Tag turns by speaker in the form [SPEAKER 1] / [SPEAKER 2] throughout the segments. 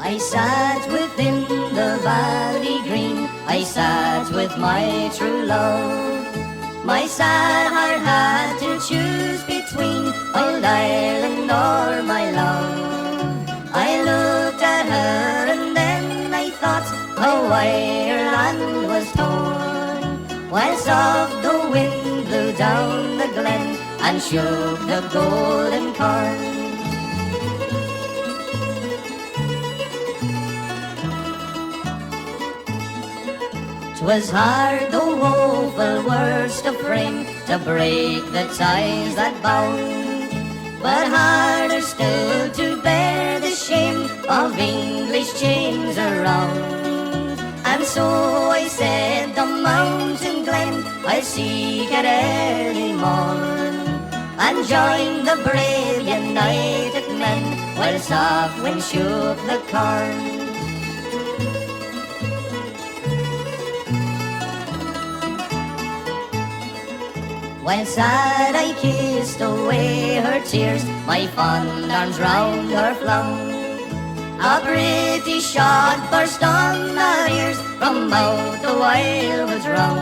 [SPEAKER 1] I sat within the valley green, I sat with my true love. My sad heart had to choose between old Ireland or my love. I looked at her and then I thought how Ireland was torn, while soft the wind blew down the glen and shook the golden corn. 'Twas hard, the woeful words to frame, to break the ties that bound, but harder still to bear the shame of English chains around. And so I said the mountain glen I'll seek at early morn, and join the brave united men while soft wind shook the corn. 'While sad I kissed away her tears, my fond arms round her flung, a British shot burst on our ears from out the wild was wrung.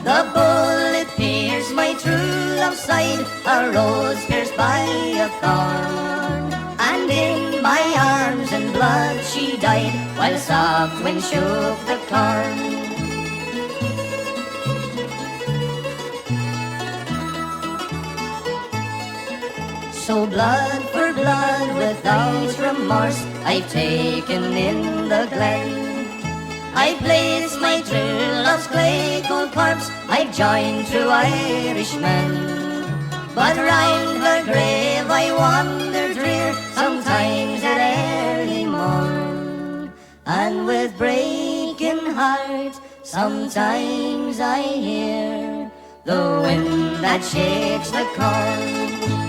[SPEAKER 1] The bullet pierced my true love's side, a rose pierced by a thorn, and in my arms in blood she died, while soft wind shook the corn. So blood for blood without remorse I've taken in the glen. I placed my true love's clay cold corpse, I've joined true Irishmen. But round her grave I wandered drear, sometimes at early morn, and with breaking heart sometimes I hear the wind that shakes the corn.